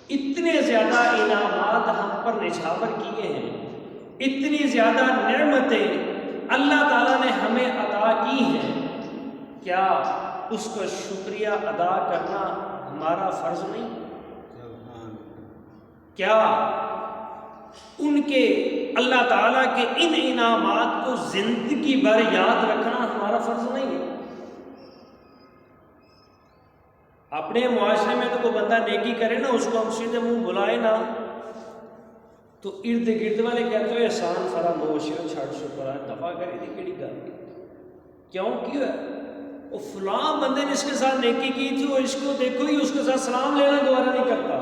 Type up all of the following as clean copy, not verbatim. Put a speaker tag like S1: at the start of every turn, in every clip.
S1: اتنے زیادہ انعامات ہم پر نچھاور کیے ہیں، اتنی زیادہ نعمتیں اللہ تعالیٰ نے ہمیں عطا کی ہیں، کیا اس کا شکریہ ادا کرنا ہمارا فرض نہیں؟ کیا ان کے اللہ تعالیٰ کے ان انعامات کو زندگی بھر یاد رکھنا ہمارا فرض نہیں ہے؟ اپنے معاشرے میں تو کوئی بندہ نیکی کرے نا، اس کو ہم سیدھے منہ بلائے نا تو ارد گرد والے کہتے ہوئے احسان فراموش ہے، چھڑ شکر ہے، دفاع کری تھی کیڑی گل کیوں ہے وہ فلاں بندے نے اس کے ساتھ نیکی کی تھی، اور اس کو دیکھو ہی اس کے ساتھ سلام لینا دوبارہ نہیں کرتا۔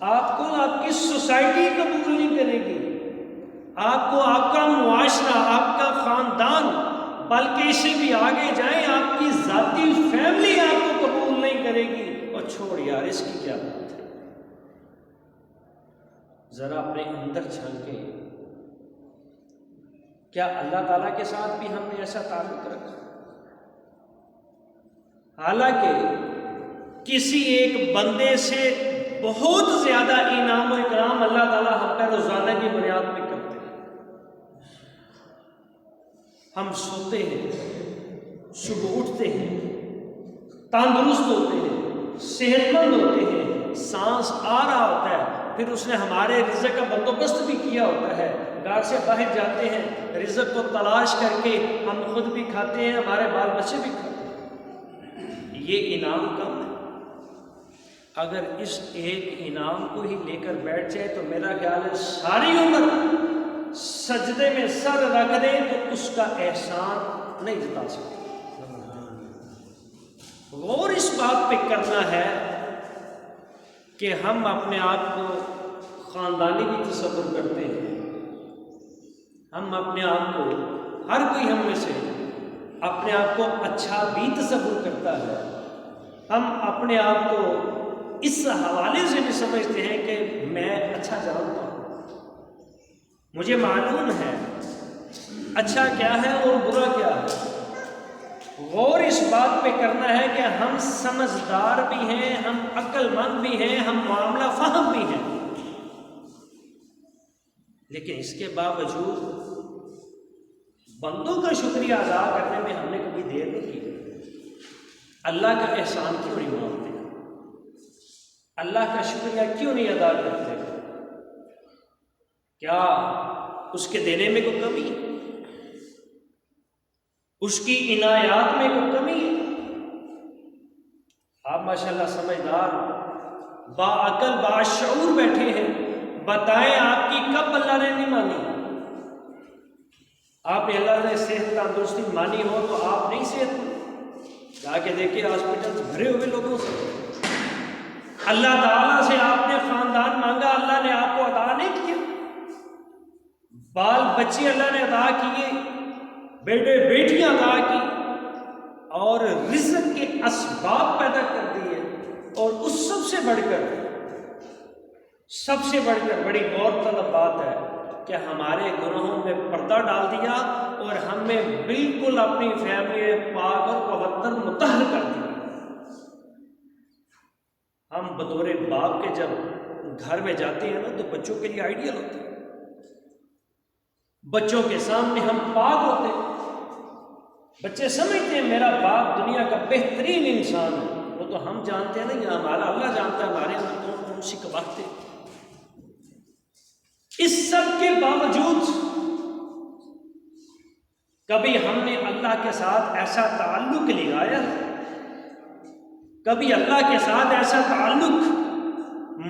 S1: آپ کو آپ کی سوسائٹی قبول نہیں کرے گی، آپ کو آپ کا معاشرہ، آپ کا خاندان، بلکہ اس سے بھی آگے جائیں آپ کی ذاتی فیملی آپ کو قبول نہیں کرے گی۔ اور چھوڑ یار، اس کی کیا بات ہے، ذرا اپنے اندر جھانکیں، کیا اللہ تعالیٰ کے ساتھ بھی ہم نے ایسا تعلق رکھا؟ حالانکہ کسی ایک بندے سے بہت زیادہ انعام و اکرام اللہ تعالیٰ ہم پہ روزانہ کی بنیاد پہ کرتے ہیں۔ ہم سوتے ہیں، صبح اٹھتے ہیں، تندرست ہوتے ہیں، صحت مند ہوتے ہیں، سانس آ رہا ہوتا ہے، پھر اس نے ہمارے رزق کا بندوبست بھی کیا ہوتا ہے، گھر سے باہر جاتے ہیں، رزق کو تلاش کر کے ہم خود بھی کھاتے ہیں، ہمارے بال بچے بھی کھاتے ہیں۔ یہ انعام کم ہے؟ اگر اس ایک انعام کو ہی لے کر بیٹھ جائے تو میرا خیال ہے ساری عمر سجدے میں سر رکھ دیں تو اس کا احسان نہیں جتا سکتے۔ غور اس بات پہ کرنا ہے کہ ہم اپنے آپ کو خاندانی بھی تصور کرتے ہیں، ہم اپنے آپ کو، ہر کوئی ہم میں سے اپنے آپ کو اچھا بھی تصور کرتا ہے، ہم اپنے آپ کو اس حوالے سے بھی سمجھتے ہیں کہ میں اچھا جانتا ہوں، مجھے معلوم ہے اچھا کیا ہے اور برا کیا ہے۔ غور اس بات پہ کرنا ہے کہ ہم سمجھدار بھی ہیں، ہم عقل مند بھی ہیں، ہم معاملہ فہم بھی ہیں، لیکن اس کے باوجود بندوں کا شکریہ ادا کرنے میں ہم نے کبھی دیر نہیں کی۔ اللہ کا احسان کیوں نہیں مانتے؟ اللہ کا شکریہ کیوں نہیں ادا کرتے؟ کیا اس کے دینے میں کوئی کمی ہے؟ اس کی عنایات میں کوئی کمی ہے؟ آپ ماشاءاللہ سمجھدار، باعقل، باشعور بیٹھے ہیں، بتائیں آپ کی کب اللہ نے نہیں مانی؟ آپ نے اللہ نے صحت تندرستی مانی ہو تو آپ نہیں صحت جا کے دیکھیں ہاسپٹل بھرے ہوئے لوگوں سے۔ اللہ تعالیٰ سے آپ نے خاندان مانگا، اللہ نے آپ کو عطا نہیں کیا، بال بچے اللہ نے عطا کیے، بیٹے بیٹیاں عطا کی، اور رزق کے اسباب پیدا کر دیے، اور اس سب سے بڑھ کر بڑی غور طلب بات ہے کہ ہمارے گناہوں میں پردہ ڈال دیا اور ہمیں بالکل اپنی فیملی پاک اور پوتر مطہر کر دیا۔ ہم بطور باپ کے جب گھر میں جاتے ہیں نا تو بچوں کے لیے آئیڈیل ہوتے ہیں، بچوں کے سامنے ہم پاک ہوتے ہیں، بچے سمجھتے ہیں میرا باپ دنیا کا بہترین انسان ہے، وہ تو ہم جانتے ہیں نا، یا ہمارا اللہ جانتا ہے ہمارے اندر کون کون سی قباحتیں۔ اس سب کے باوجود کبھی ہم نے اللہ کے ساتھ ایسا تعلق لگایا، کبھی اللہ کے ساتھ ایسا تعلق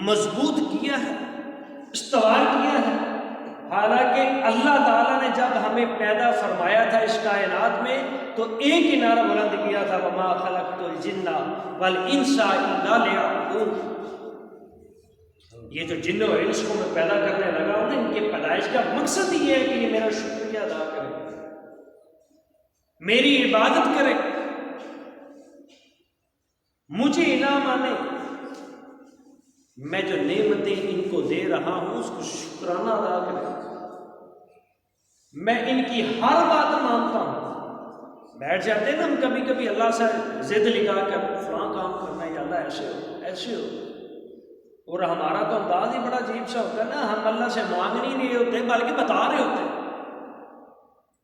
S1: مضبوط کیا ہے، استوار کیا ہے؟ حالانکہ اللہ تعالیٰ نے جب ہمیں پیدا فرمایا تھا اس کائنات میں تو ایک ہی نعرہ بلند کیا تھا، وَمَا خَلَقْتُ الْجِنَّ وَالْإِنسَ إِلَّا لِيَعْبُدُونِ۔ یہ جو جن اور انس کو میں پیدا کرنے لگا ہوں نا، ان کی پیدائش کا مقصد یہ ہے کہ یہ میرا شکریہ ادا کرے، میری عبادت کرے، مجھے الہ مانے، میں جو نعمتیں ان کو دے رہا ہوں اس کو شکرانہ ادا کرے، میں ان کی ہر بات مانتا ہوں۔ بیٹھ جاتے ہیں نا ہم کبھی کبھی اللہ سے ضد لگا کر فلاں کام کرنا ہے، یا اللہ ایسے ہو ایسے ہو، اور ہمارا تو انداز ہی بڑا عجیب سا ہوتا ہے نا، ہم اللہ سے مانگ نہیں رہے ہوتے بلکہ بتا رہے ہوتے ہیں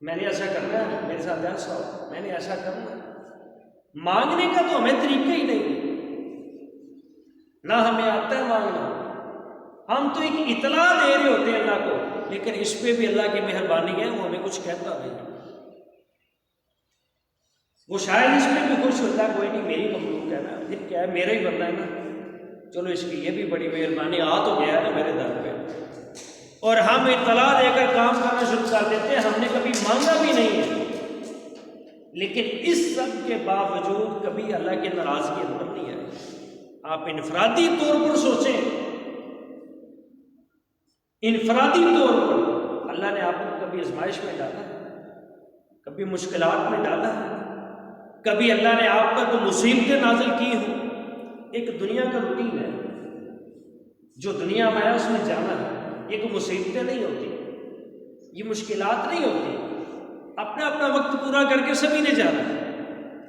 S1: میں نے ایسا کرنا ہے، میرے ساتھ ایسا ہو، میں نے ایسا کرنا ہے۔ مانگنے کا تو ہمیں طریقہ ہی نہیں، نہ ہمیں آتا ہے مانگنا، ہم تو ایک اطلاع دے رہے ہوتے ہیں اللہ کو، لیکن اس پہ بھی اللہ کی مہربانی ہے، وہ ہمیں کچھ کہتا نہیں، وہ شاید اس پہ بھی خوش ہوتا ہے، کوئی نہیں میری مخلوق ہے نا، پھر کیا ہے میرا ہی بندہ ہے نا، چلو اس کی یہ بھی بڑی مہربانی، آ تو گیا ہے نا میرے در پہ، اور ہم اطلاع دے کر کام کرنا شروع کر دیتے ہیں، ہم نے کبھی مانگا بھی نہیں ہے، لیکن اس سب کے باوجود کبھی اللہ کی ناراضگی اندر نہیں ہے۔ آپ انفرادی طور پر سوچیں، انفرادی طور پر اللہ نے آپ کو کبھی آزمائش میں ڈالا ہے، کبھی مشکلات میں ڈالا ہے، کبھی اللہ نے آپ پر کوئی مصیبتیں نازل کی ہوں؟ ایک دنیا کا روٹین ہے، جو دنیا میں ہے اس میں جانا ہے، یہ کوئی مصیبتیں نہیں ہوتی، یہ مشکلات نہیں ہوتی، اپنا اپنا وقت پورا کر کے سبھی نے جانا ہے۔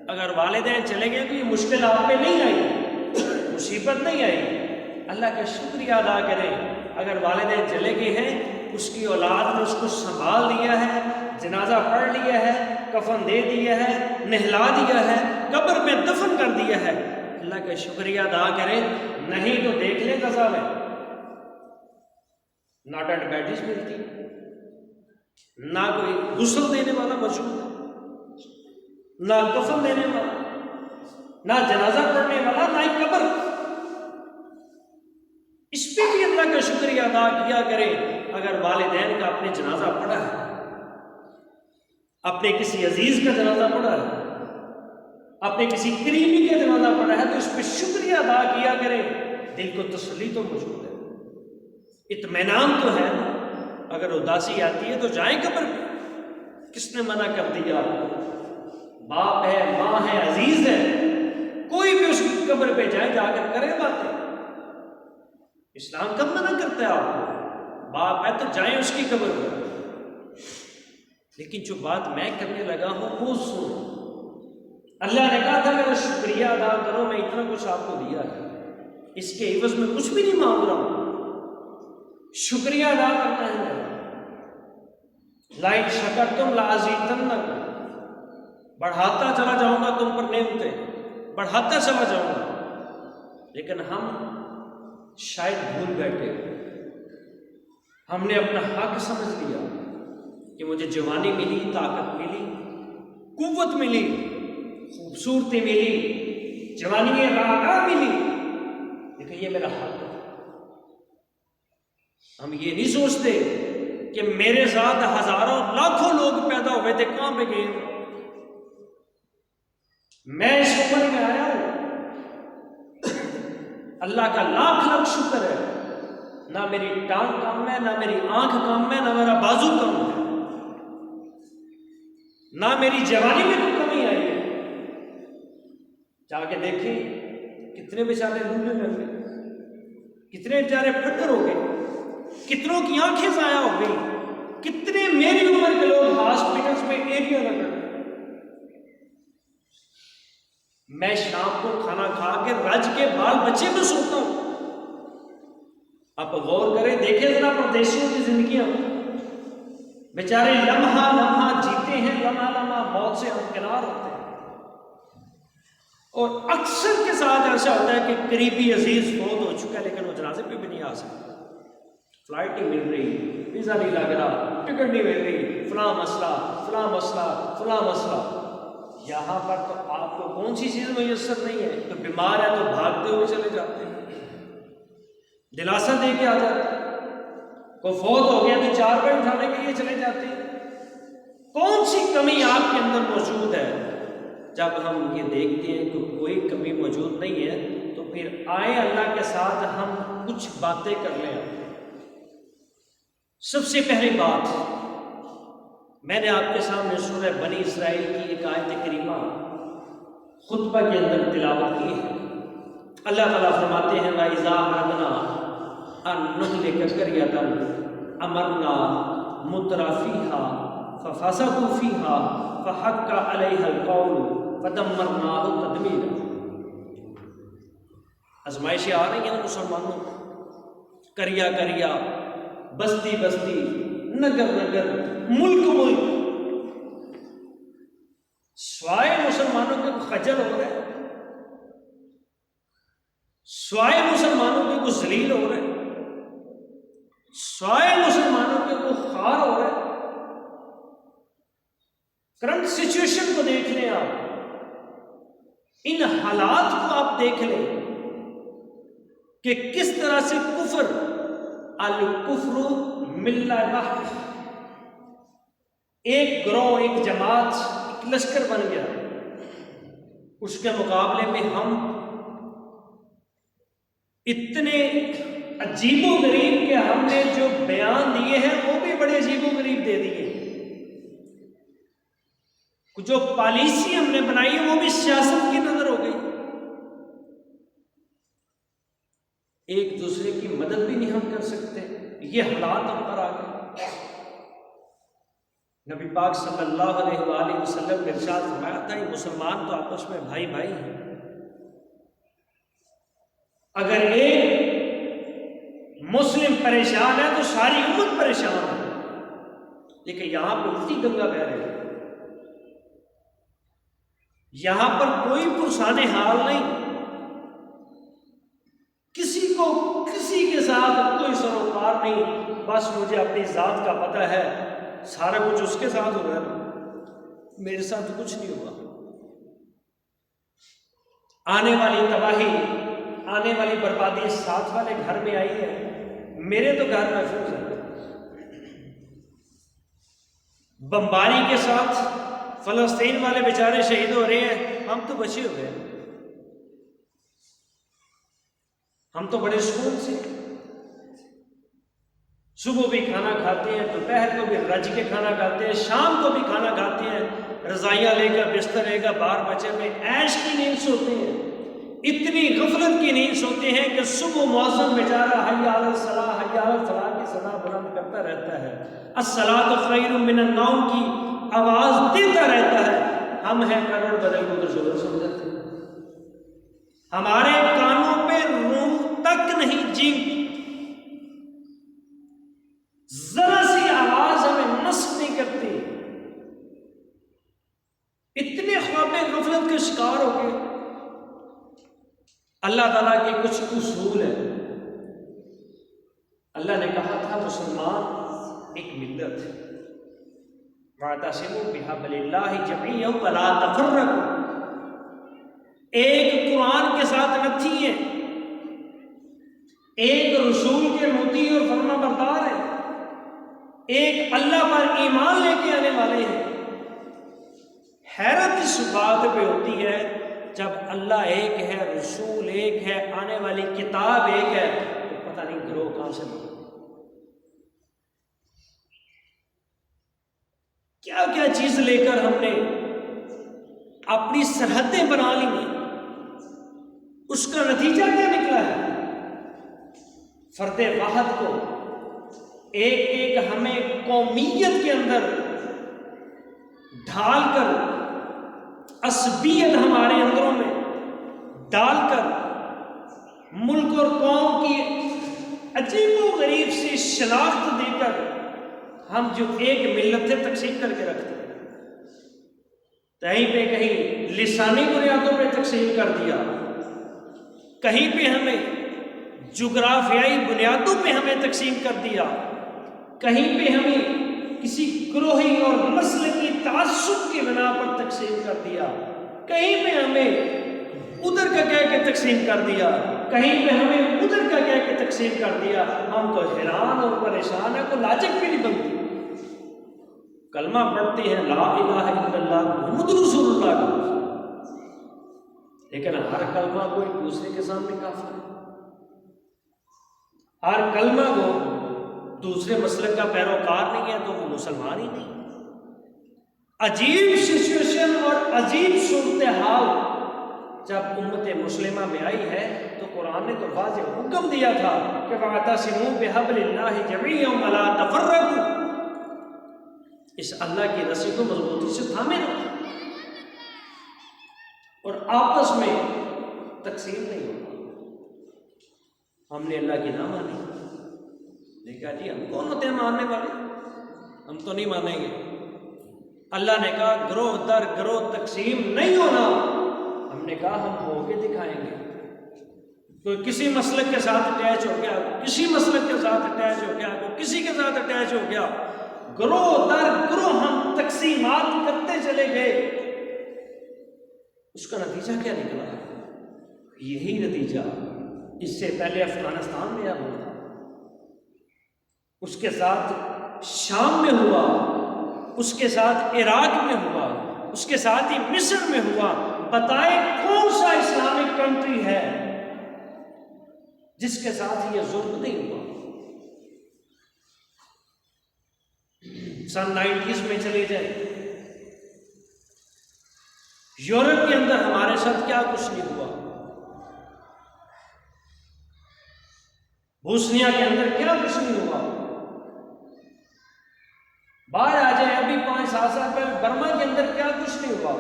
S1: اگر والدین چلے گئے تو یہ مشکل آپ پہ نہیں آئی، مصیبت نہیں آئی، اللہ کا شکریہ ادا کریں۔ اگر والدین چلے گئے ہیں، اس کی اولاد نے اس کو سنبھال لیا ہے، جنازہ پڑھ لیا ہے، کفن دے دیا ہے، نہلا دیا ہے، قبر میں دفن کر دیا ہے، اللہ کا شکریہ ادا کریں۔ نہیں تو دیکھ لیں غزہ میں نہ ڈیڈ بیڈیز ملتی، نہ کوئی غسل دینے والا موجود ہے، نہ کفن دینے والا، نہ جنازہ پڑھنے والا، نہ ہی قبر۔ اس پہ بھی اللہ کا شکریہ ادا کیا کریں۔ اگر والدین کا اپنے جنازہ پڑھا ہے، اپنے کسی عزیز کا جنازہ پڑھا ہے، اپنے کسی قریبی کا جنازہ پڑھا ہے، تو اس پہ شکریہ ادا کیا کریں، دل کو تسلی تو موجود ہے، اطمینان تو ہے نا۔ اگر اداسی آتی ہے تو جائیں قبر پہ، کس نے منع کر دیا؟ باپ ہے، ماں ہے، عزیز ہے، کوئی بھی اس کی قبر پہ جائیں، جا کر کرے باتیں۔ اسلام کب منع کرتا ہے آپ کو؟ باپ ہے تو جائیں اس کی قبر پہ، لیکن جو بات میں کرنے لگا ہوں وہ سنو۔ اللہ نے کہا تھا میرا شکریہ ادا کرو، میں اتنا کچھ آپ کو دیا ہے، اس کے عوض میں کچھ بھی نہیں مانگ رہا ہوں، شکریہ ادا کرنا ہے میرا۔ لَئِن شَكَرْتُمْ لَأَزِيدَنَّكُمْ، بڑھاتا چلا جاؤں گا تم پر نعمتیں، بڑھاتا چلا جاؤں گا۔ لیکن ہم شاید بھول بیٹھے، ہم نے اپنا حق سمجھ لیا کہ مجھے جوانی ملی، طاقت ملی، قوت ملی، خوبصورتی ملی، جوانی راغا ملی، لیکن یہ میرا حق ہے۔ ہم یہ نہیں سوچتے کہ میرے ساتھ ہزاروں لاکھوں لوگ پیدا ہوئے تھے، کہاں پہ گئے؟ میں اس عمر میں آیا ہوں، اللہ کا لاکھ لاکھ شکر ہے، نہ میری ٹانگ کم ہے، نہ میری آنکھ کم ہے، نہ میرا بازو کم ہے، نہ میری جوانی میں کوئی کمی آئی ہے۔ جا کے دیکھیں کتنے بیچارے لولے لگ گئے، کتنے بیچارے پھٹر ہو گئے، کتنوں کی آنکھیں ضائع ہو گئی، کتنے میری عمر کے لوگ ہاسپٹلز میں ایریا لگ گئے۔ میں شام کو کھانا کھا کے رج کے بال بچے میں سوتا ہوں۔ آپ غور کریں، دیکھیں ذرا پردیسیوں کی زندگیاں، بیچارے لمحہ لمحہ جیتے ہیں، لمحہ لمحہ موت سے ہمکنار ہوتے ہیں، اور اکثر کے ساتھ ایسا ہوتا ہے کہ قریبی عزیز فوت ہو چکا ہے، لیکن وہ جنازے پہ بھی نہیں آ سکتا، فلائٹ نہیں مل رہی، ویزا نہیں لگ رہا، ٹکٹ نہیں مل رہی، فلاں مسئلہ، فلاں مسئلہ، فلاں مسئلہ۔ یہاں پر تو آپ کو کون سی چیز میسر نہیں ہے، تو بیمار ہے تو بھاگتے ہوئے چلے جاتے ہیں، دلاسا دے کے آ جاتے ہیں، کوئی فوت ہو گیا تو 4 بار اٹھانے کے لیے چلے جاتے ہیں۔ کون سی کمی آپ کے اندر موجود ہے؟ جب ہم یہ دیکھتے ہیں کہ کوئی کمی موجود نہیں ہے، تو پھر آئے اللہ کے ساتھ ہم کچھ باتیں کر لیں۔ سب سے پہلی بات، میں نے آپ کے سامنے سورہ بنی اسرائیل کی ایک آیت کریمہ خطبہ کے اندر تلاوت کی ہے۔ اللہ تعالیٰ فرماتے ہیں وَإِذَا أَرَدْنَا أَن نُهْلِكَ قَرْيَةً أَمَرْنَا مُتْرَفِيهَا فَفَسَقُوا فِيهَا فَحَقَّ عَلَيْهَا الْقَوْلُ فَدَمَّرْنَاهُ تَدْمِيرًا۔ آزمائشیں آ رہی ہیں مسلمانوں، کریا کریا، بستی بستی، نگر نگر، ملک ملک، سوائے مسلمانوں کے کوئی خجل ہو رہا ہے، سوائے مسلمانوں کے کوئی ذلیل ہو رہا ہے، سوائے مسلمانوں کے کوئی خوار ہو رہا ہے۔ کرنٹ سچویشن کو دیکھ لیں آپ، ان حالات کو آپ دیکھ لیں کہ کس طرح سے کفر، الکفر ملۃ واحدہ، ایک گروہ، ایک جماعت، ایک لشکر بن گیا۔ اس کے مقابلے میں ہم اتنے عجیب و غریب کہ ہم نے جو بیان دیے ہیں وہ بھی بڑے عجیب و غریب دے دیے، جو پالیسی ہم نے بنائی ہے وہ بھی سیاست کی نظر ہو گئی، ایک دوسرے کی مدد بھی نہیں ہم کر سکتے، یہ حالات ہم پر آ گئے۔ نبی پاک صلی اللہ علیہ وآلہ وسلم نے ارشاد فرمایا تھا یہ مسلمان تو آپس میں بھائی بھائی ہیں، اگر ایک مسلم پریشان ہے تو ساری امت پریشان ہے، لیکن یہاں پہ الٹی گنگا بہہ رہی ہے، یہاں پر کوئی پرسان حال نہیں، کسی کو کسی کے ساتھ کوئی سروکار نہیں، بس مجھے اپنی ذات کا پتہ ہے، سارا کچھ اس کے ساتھ ہو رہا ہے، میرے ساتھ کچھ نہیں ہوا۔ آنے والی تباہی، آنے والی بربادی ساتھ والے گھر میں آئی ہے، میرے تو گھر محفوظ ہے۔ بمباری کے ساتھ فلسطین والے بیچارے شہید ہو رہے ہیں، ہم تو بچے ہوئے ہیں، ہم تو بڑے سکون سے صبح بھی کھانا کھاتے ہیں، دوپہر کو بھی رج کے کھانا کھاتے ہیں، شام کو بھی کھانا کھاتے ہیں، رضائیاں لے کر بستر لے کر باہر بچے میں عیش کی نیند سوتے ہیں، اتنی غفلت کی نیند سوتے ہیں کہ صبح مؤذن بیچارہ حی علی الصلاۃ حی علی الفلاح کی صدا بلند کرتا رہتا ہے، الصلاۃ خیر من النوم کی آواز دیتا رہتا ہے، ہم ہیں کروڑ بدل کو تو شغل سمجھتے ہیں، ہمارے کانوں پہ روح تک نہیں جی، ذرا سی آواز ہمیں نصب نہیں کرتی، اتنے خواب غفلت کے شکار ہو گئے۔ اللہ تعالیٰ کے کچھ اصول ہیں، اللہ نے کہا تھا مسلمان ایک ملت ہے، وَاعْتَصِمُوا بِحَبْلِ اللَّهِ جَمِيعًا وَلَا تَفَرَّقُوا، ایک قرآن کے ساتھ نتھی ہے، ایک رسول کے مطیع اور فرما بردار ہے، ایک اللہ پر ایمان لے کے آنے والے ہیں۔ حیرت اس بات پہ ہوتی ہے جب اللہ ایک ہے، رسول ایک ہے، آنے والی کتاب ایک ہے، تو پتہ نہیں گروہ کہاں سے بنے، کیا کیا چیز لے کر ہم نے اپنی سرحدیں بنا لی ہیں، اس کا نتیجہ کیا نکلا ہے؟ فرد واحد کو ایک ایک ہمیں قومیت کے اندر ڈھال کر، عصبیت ہمارے اندروں میں ڈال کر، ملک اور قوم کی عجیب و غریب سی شناخت دے کر ہم جو ایک ملت سے تقسیم کر کے رکھتے ہیں، کہیں پہ کہیں لسانی بنیادوں پہ تقسیم کر دیا، کہیں پہ ہمیں جغرافیائی بنیادوں پہ ہمیں تقسیم کر دیا، کہیں پہ ہمیں کسی گروہی اور نسل کی تعصب کی بنا پر تقسیم کر دیا، کہیں پہ ہمیں ادھر کا کہہ کے تقسیم کر دیا، کہیں پہ ہمیں ادھر کا کہہ کے تقسیم کر دیا، ہم تو حیران اور پریشان ہیں، کوئی لاجک بھی نہیں بنتی۔ کلمہ پڑھتے ہیں لا الہ الا اللہ محمد رسول اللہ کا، لیکن ہر کلمہ کو ایک دوسرے کے سامنے کافر ہے، ہر کلمہ کو دوسرے مسلک کا پیروکار نہیں ہے تو وہ مسلمان ہی نہیں۔ عجیب سچویشن اور عجیب صورتحال جب امت مسلمہ میں آئی ہے تو قرآن نے تو واضح حکم دیا تھا کہ وَاعْتَصِمُوا بِحَبْلِ اللَّهِ جَمِيعًا وَلَا تَفَرَّقُوا، اس اللہ کی رسی کو مضبوطی سے تھامے رکھو اور آپس میں تقسیم نہیں ہوگا۔ ہم نے اللہ کی نہ مانی، نے کہا جی ہم کون ہوتے ہیں ماننے والے، ہم تو نہیں مانیں گے۔ اللہ نے کہا گروہ در گروہ تقسیم نہیں ہونا۔ ہم نے کہا ہم ہو کے دکھائیں گے۔ کوئی کسی مسلک کے ساتھ اٹیچ ہو گیا، کسی مسلک کے ساتھ اٹیچ ہو گیا، کوئی کسی کے ساتھ اٹیچ ہو گیا، گروہ در گروہ ہم تقسیمات کرتے چلے گئے۔ اس کا نتیجہ کیا نکلا؟ یہی نتیجہ اس سے پہلے افغانستان میں اب ہوا، اس کے ساتھ شام میں ہوا، اس کے ساتھ عراق میں ہوا، اس کے ساتھ ہی مصر میں ہوا۔ بتائیں کون سا اسلامک کنٹری ہے جس کے ساتھ یہ ظلم نہیں ہوا؟ سن 90s میں چلے جائیں، یورپ کے اندر ہمارے ساتھ کیا کچھ نہیں ہوا، بوسنیا کے اندر کیا کچھ نہیں ہوا۔ باہر آ جائیں، ابھی 5-7 سال پہلے برما کے اندر کیا کچھ نہیں ہوا،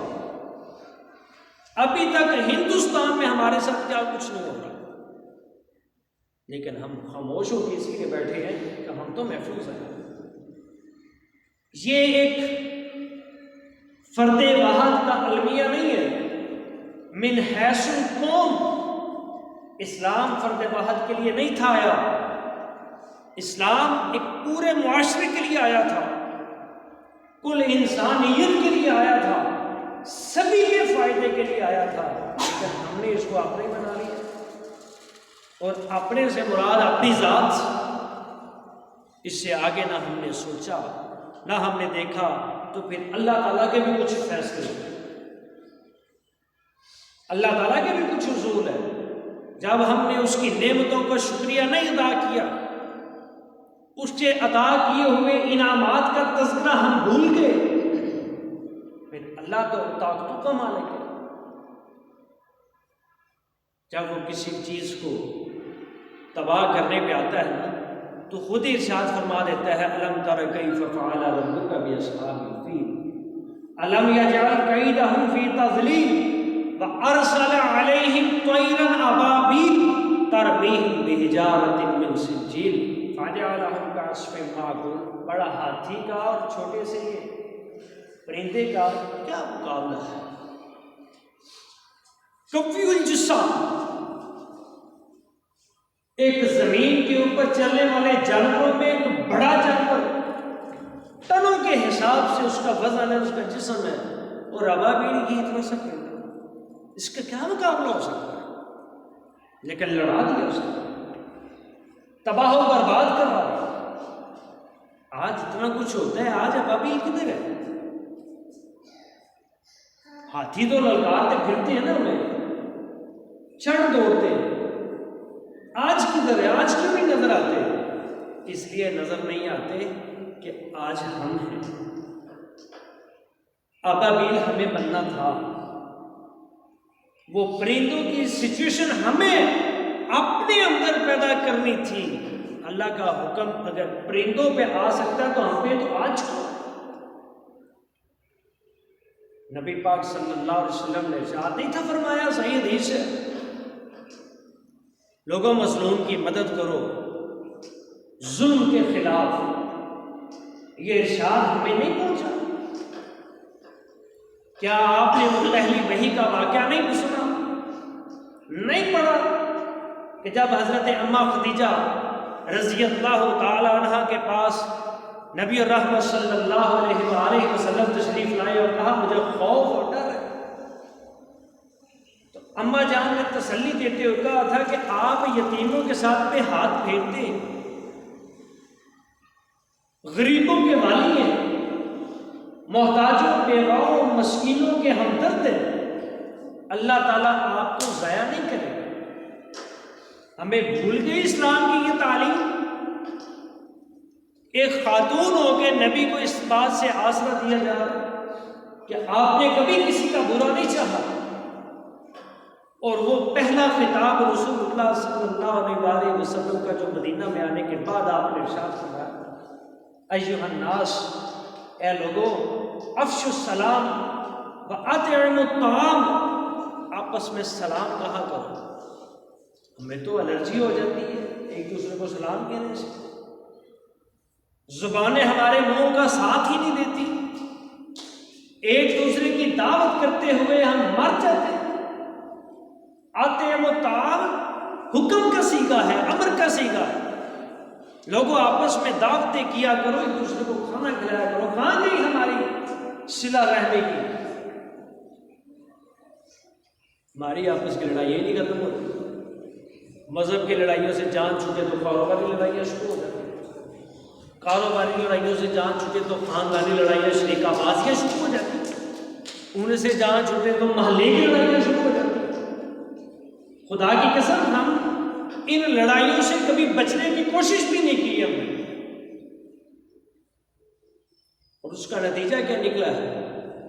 S1: ابھی تک ہندوستان میں ہمارے ساتھ کیا کچھ نہیں ہو رہا، لیکن ہم خاموش ہو کے اسی لیے بیٹھے ہیں کہ ہم تو محفوظ ہیں۔ یہ ایک فرد واحد کا المیہ نہیں ہے، من حیث القوم اسلام فرد واحد کے لیے نہیں تھا آیا، اسلام ایک پورے معاشرے کے لیے آیا تھا، کل انسانیت کے لیے آیا تھا، سبھی کے فائدے کے لیے آیا تھا، لیکن ہم نے اس کو اپنے بنا لیا، اور اپنے سے مراد اپنی ذات، اس سے آگے نہ ہم نے سوچا نہ ہم نے دیکھا۔ تو پھر اللہ تعالیٰ کے بھی کچھ فیصلے، اللہ تعالیٰ کے بھی کچھ اصول ہے۔ جب ہم نے اس کی نعمتوں کا شکریہ نہیں ادا کیا، اس کے عطا کیے ہوئے انعامات کا تذکرہ ہم بھول گئے، پھر اللہ تو طاقتوں کا مالک ہے، جب وہ کسی چیز کو تباہ کرنے پہ آتا ہے نا تو خود ہی ارشاد فرما دیتا ہے الم تر کیف فعل ربک باصحاب الفیل الم یجعل کیدہم فی تضلیل وارسل علیہم طیرا ابابیل ترمیہم بحجارۃ من سجیل فجعلہم کعصف مأکول۔ بڑا ہاتھی کا اور چھوٹے سے پرندے کا کیا مقابلہ ہے؟ قوی الجسام، ایک زمین کے اوپر چلنے والے جانوروں میں ایک بڑا جانور، ٹنوں کے حساب سے اس کا وزن ہے، اس کا جسم ہے، اور ابابیل کی اتنا سا پرندہ، اس کا کیا مقابلہ ہو سکتا ہے؟ لیکن لڑا دیا اس نے، تباہ و برباد کروا دیا۔ آج اتنا کچھ ہوتا ہے، آج ابابیل کدھر ہے؟ ہاتھی تو للکارتے پھرتے ہیں نا، انہیں چڑھ دوڑتے ہیں، آج کدھر ہے؟ آج کیوں نہیں نظر آتے؟ اس لیے نظر نہیں آتے کہ آج ہم ہیں۔ ابابیل ہمیں بننا تھا، وہ پرندوں کی سچویشن ہمیں اپنے اندر پیدا کرنی تھی۔ اللہ کا حکم اگر پرندوں پہ آ سکتا تو ہم پہ تو آج کو نبی پاک صلی اللہ علیہ وسلم نے ارشاد نہیں تھا فرمایا، صحیح حدیث ہے، لوگوں مظلوم کی مدد کرو، ظلم کے خلاف۔ یہ ارشاد ہمیں نہیں پہنچا؟ کیا آپ نے وہ پہلی وحی کا واقعہ نہیں سنا، نہیں پڑھا کہ جب حضرت اماں خدیجہ رضی اللہ تعالی عنہ کے پاس نبی الرحمت صلی اللہ علیہ وآلہ وسلم تشریف لائے اور کہا مجھے خوف اور ڈر ہے، تو اماں جان نے تسلی دیتے ہوئے کہا تھا کہ آپ یتیموں کے ساتھ پہ ہاتھ پھیرتے ہیں، غریبوں کے والی ہیں، محتاجوں، بیواؤں، مسکینوں کے ہمدرد ہیں، اللہ تعالیٰ آپ کو ضائع نہیں کرے گا۔ ہمیں بھول گئی اسلام کی یہ تعلیم؟ ایک خاتون ہو کے نبی کو اس بات سے آسرا دیا جا رہا ہے کہ آپ نے کبھی کسی کا برا نہیں چاہا، اور وہ پہلا خطاب رسول اللہ صلی اللہ علیہ وسلم کا جو مدینہ میں آنے کے بعد آپ نے ارشاد فرمایا ایھا الناس، اے لوگو، افشوا السلام واطعموا الطعام، آپس میں سلام کہا کرو۔ ہمیں تو الرجی ہو جاتی ہے ایک دوسرے کو سلام کہنے سے، زبانیں ہمارے منہوں کا ساتھ ہی نہیں دیتی، ایک دوسرے کی دعوت کرتے ہوئے ہم مر جاتے ہیں۔ آتے ہیں وہ تعال حکم کا سیگا ہے، امر کا سیگا ہے، لوگوں آپس میں دعوتیں کیا کرو، ایک دوسرے کو کھانا کھلایا کرو۔ کہاں گئی ہماری صلہ رحمی کی؟ ہماری آپس کی لڑائی یہ نہیں ختم ہوتی۔ مذہب کی لڑائیوں سے جان چھوٹے تو کاروباری لڑائیاں شروع ہو جاتی ہیں، کاروباری لڑائیوں سے جان چھوٹے تو خاندانی لڑائیاں، شریکہ بازیاں شروع ہو جاتی ہیں، ان سے جان چھوٹے تو محلے کی لڑائیاں شروع ہو جاتی ہیں۔ خدا کی قسم ہم ان لڑائیوں سے کبھی بچنے کی کوشش بھی نہیں کی ہم نے، اور اس کا نتیجہ کیا نکلا ہے؟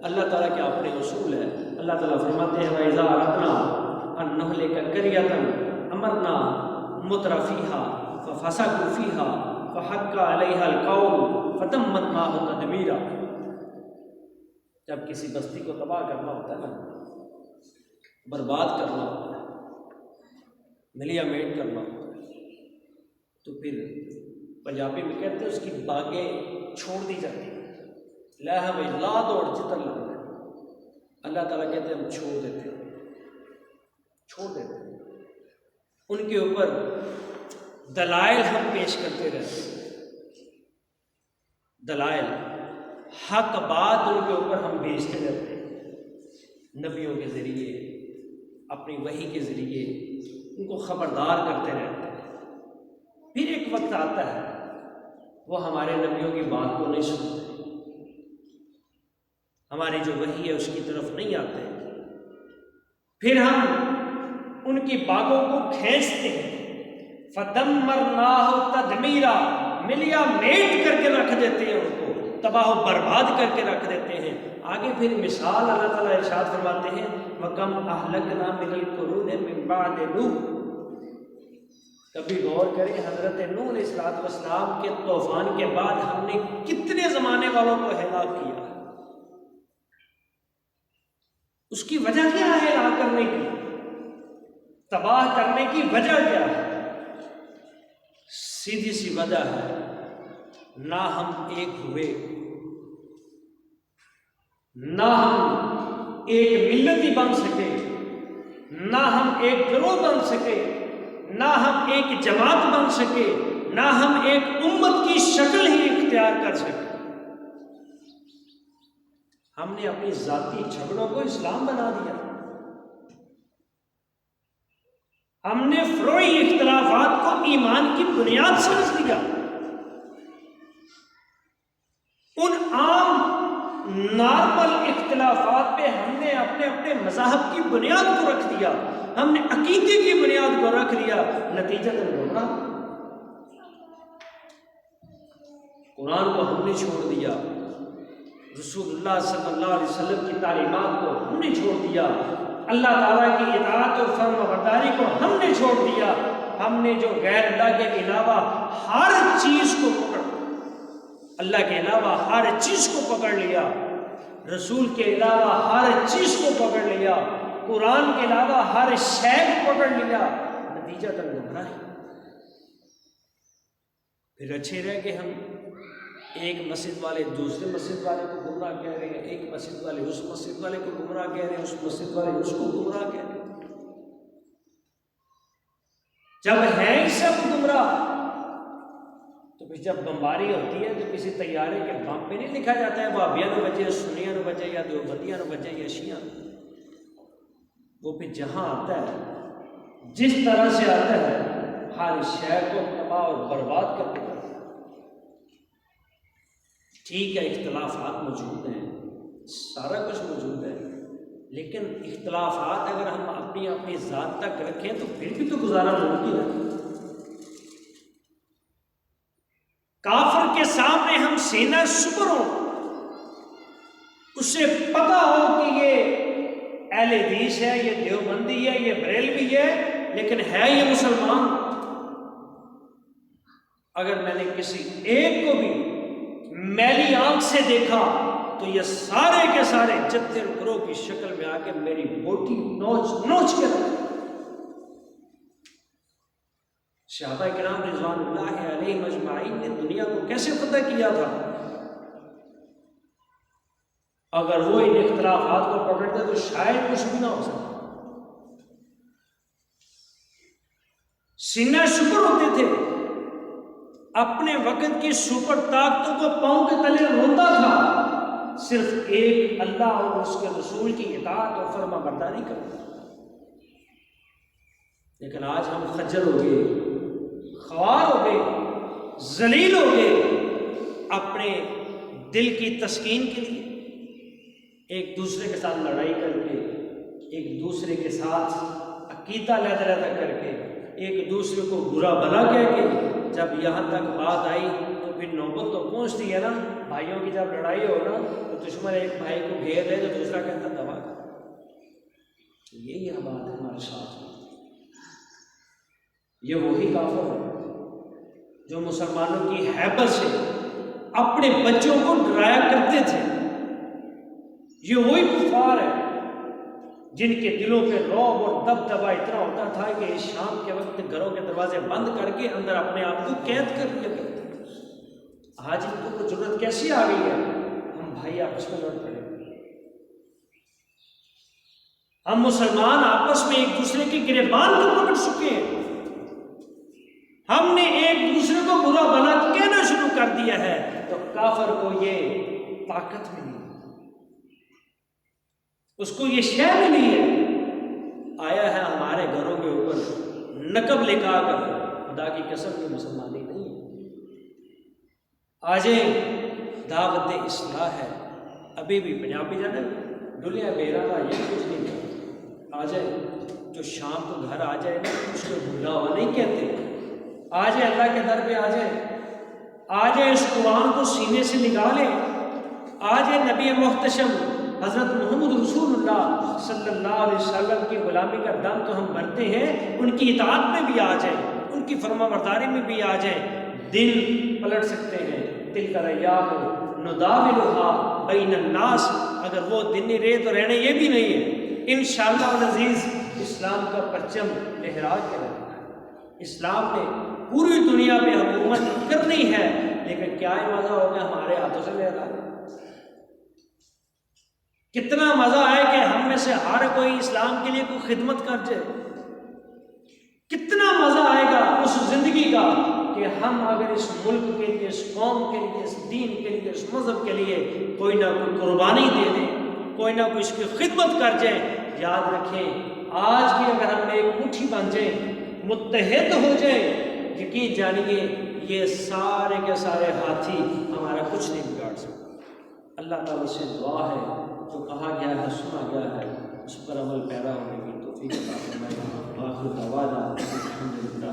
S1: اللہ تعالیٰ کے اپنے اصول ہے۔ اللہ تعالیٰ فرماتے ہیں وَإِذَا أَرَدْنَا أَن نُهْلِكَ قَرْيَةً أَمَرْنَا مُتْرَفِيهَا فَفَسَقُوا فِيهَا فَحَقَّ عَلَيْهَا الْقَوْلُ فَدَمَّرْنَاهَا تَدْمِيرًا۔ جب کسی بستی کو تباہ کرنا ہوتا ہے نا، برباد کرنا ہوتا ہے، ملیا میٹ کرنا ہوتا ہے، تو پھر پنجابی میں کہتے ہیں اس کی باغیں چھوڑ دی جاتی ہیں، لہا میں لا دوڑ جتن لگا۔ اللہ تعالیٰ کہتے ہیں ہم چھوڑ دیتے ہیں، ان کے اوپر دلائل ہم پیش کرتے رہتے ہیں، دلائل حق بات ان کے اوپر ہم بھیجتے رہتے ہیں، نبیوں کے ذریعے، اپنی وحی کے ذریعے ان کو خبردار کرتے رہتے ہیں۔ پھر ایک وقت آتا ہے وہ ہمارے نبیوں کی بات کو نہیں سنتے، ہماری جو وحی ہے اس کی طرف نہیں آتے، پھر ہم ان کی باتوں کو کھینچتے ہیں، فَدَمَّرْنَاهُ تَدْمِيرًا، ملیا میٹ کر کے رکھ دیتے ہیں، ان کو تباہ و برباد کر کے رکھ دیتے ہیں۔ آگے پھر مثال اللہ تعالیٰ ارشاد فرماتے ہیں وَكَمْ أَهْلَكْنَا مِنَ الْقُرُونِ مِنْ بَعْدِ نُوحٍ۔ کبھی غور کریں حضرت نوح علیہ السلام کے طوفان کے بعد ہم نے کتنے زمانے والوں کو ہلاک کیا، اس کی وجہ کیا ہے؟ ہلاک کرنے کی، تباہ کرنے کی وجہ کیا ہے؟ سیدھی سی وجہ ہے، نہ ہم ایک ہوئے، نہ ہم ایک ملتی بن سکے، نہ ہم ایک گروہ بن سکے، نہ ہم ایک جماعت بن سکے، نہ ہم ایک امت کی شکل ہی اختیار کر سکے۔ ہم نے اپنی ذاتی جھگڑوں کو اسلام بنا دیا، ہم نے فروعی اختلافات کو ایمان کی بنیاد سمجھ لیا، ان عام نارمل اختلافات پہ ہم نے اپنے مذاہب کی بنیاد کو رکھ دیا، ہم نے عقیدے کی بنیاد کو رکھ لیا، نتیجہ تو گمراہ۔ قرآن کو ہم نے چھوڑ دیا، رسول اللہ صلی اللہ علیہ وسلم کی تعلیمات کو ہم نے چھوڑ دیا، اللہ تعالیٰ کی اطاعت اور فرما برداری کو ہم نے چھوڑ دیا، ہم نے جو غیر اللہ کے علاوہ ہر چیز کو پکڑ، اللہ کے علاوہ ہر چیز کو پکڑ لیا، رسول کے علاوہ ہر چیز کو پکڑ لیا، قرآن کے علاوہ ہر شے کو پکڑ لیا، نتیجہ تک گمراہ۔ پھر اچھے رہ کہ ہم ایک مسجد والے دوسرے مسجد والے کو گمراہ کہہ رہے ہیں، ایک مسجد والے اس مسجد والے کو گمراہ کہہ رہے ہیں، اس مسجد والے اس کو گمراہ کہہ رہے ہیں۔ جب ہیں ہی سب گمراہ تو پھر جب بمباری ہوتی ہے تو کسی طیارے کے بم پہ نہیں لکھا جاتا ہے وہابیاں نو بچے، سنیاں نو بچے، یا دیوبندیاں نو بچے، یا شیعہ۔ وہ پھر جہاں آتا ہے جس طرح سے آتا ہے ہر شہر کو تباہ اور برباد کر دیتا ہے۔ ٹھیک ہے اختلافات موجود ہیں، سارا کچھ موجود ہے، لیکن اختلافات اگر ہم اپنی ذات تک رکھیں تو پھر بھی تو گزارا ممکن ہے۔ کافر کے سامنے ہم سینہ سپر ہوں، اسے پتا ہو کہ یہ اہل حدیث ہے، یہ دیوبندی ہے، یہ بریلوی ہے، لیکن ہے یہ مسلمان۔ اگر میں نے کسی ایک کو بھی میلی آنکھ سے دیکھا تو یہ سارے کے سارے جتھے گروہ کی شکل میں آ کے میری بوٹی نوچ نوچ کے رکھ، صحابہ کرام رضوان اللہ علیہم اجمعین نے دنیا کو کیسے فتح کیا تھا؟ اگر وہ ان اختلافات کو پکڑتے تو شاید کچھ بھی نہ ہو سکتا۔ سینہ شکر ہوتے تھے، اپنے وقت کی سپر طاقتوں کو پاؤں کے تلے روتا تھا، صرف ایک اللہ اور اس کے رسول کی اطاعت اور فرما برداری کرتا۔ لیکن آج ہم خجل ہو گئے، خوار ہو گئے، ذلیل ہو گئے، اپنے دل کی تسکین کے لیے ایک دوسرے کے ساتھ لڑائی کر کے، ایک دوسرے کے ساتھ عقیدہ علیحدہ کر کے، ایک دوسرے کو برا بھلا کہہ کے، جب یہاں تک بات آئی تو پھر نوبت تو پہنچتی ہے نا، بھائیوں کی جب لڑائی ہو نا تو دشمن ایک بھائی کو گھیر لے تو دوسرا کہتا دبا کر۔ یہی بات ہے ہمارے ساتھ، یہ وہی کافر ہے جو مسلمانوں کی ہیبت سے اپنے بچوں کو ڈرایا کرتے تھے۔ یہ وہی کفار ہے جن کے دلوں پہ رعب اور دبدبا اتنا ہوتا تھا کہ شام کے وقت گھروں کے دروازے بند کر کے اندر اپنے آپ کو قید کر لیا کرتے تھے۔ آج ان کو ضرورت کیسی آ گئی ہے؟ ہم بھائی آپس میں لڑ پڑے، ہم مسلمان آپس میں ایک دوسرے کے گریبان کو پکڑ چکے ہیں، ہم نے ایک دوسرے کو برا بھلا کہنا شروع کر دیا ہے، تو کافر کو یہ طاقت ملی، اس کو یہ شے ملی ہے، آیا ہے ہمارے گھروں کے اوپر نقب لکھا کر، خدا کی قسم یہ مسلمانی نہیں ہے۔ آج دعوت اصلاح ہے، ابھی بھی پنجابی جانے ڈلیا بیرا یہ کچھ نہیں کرتا، آ جائے جو شام کو گھر آ جائے نا اس کو بھولا ہوا نہیں کہتے، آ جائے اللہ کے در پہ، آ جائے اس قرآن کو سینے سے نکالے، آ جائے نبی محتشم حضرت محمد رسول اللہ صلی اللہ علیہ وسلم کی غلامی کا دم تو ہم بنتے ہیں، ان کی اطاعت میں بھی آ جائیں، ان کی فرما برداری میں بھی آ جائیں، دن پلٹ سکتے ہیں۔ تلک الایام نداولھا بین الناس، اگر وہ دن نہیں رہے تو رہنے یہ بھی نہیں ہے، انشاءاللہ العزیز اسلام کا پرچم لہرا کے رہنا ہے۔ اسلام نے پوری دنیا پہ حکومت کرنی ہے، لیکن کیا مزہ ہوگا ہمارے ہاتھوں سے لہرا، کتنا مزہ آئے کہ ہم میں سے ہر کوئی اسلام کے لیے کوئی خدمت کر جائے، کتنا مزہ آئے گا اس زندگی کا کہ ہم اگر اس ملک کے لیے، اس قوم کے لیے، اس دین کے لیے، اس مذہب کے لیے کوئی نہ کوئی قربانی دے دیں، کوئی نہ کوئی اس کی خدمت کر جائیں۔ یاد رکھیں آج بھی اگر ہم ایک مٹھی بن جائیں، متحد ہو جائیں، یقین جانیے یہ سارے کے سارے ہاتھی ہمارا کچھ نہیں بگاڑ سکتے۔ اللہ تعالیٰ سے دعا ہے جو کہا گیا ہے، سنا گیا ہے، اس پر عمل پیرا ہونے کی توفیق عطا فرمائے۔ آخر دعوانا الحمدللہ۔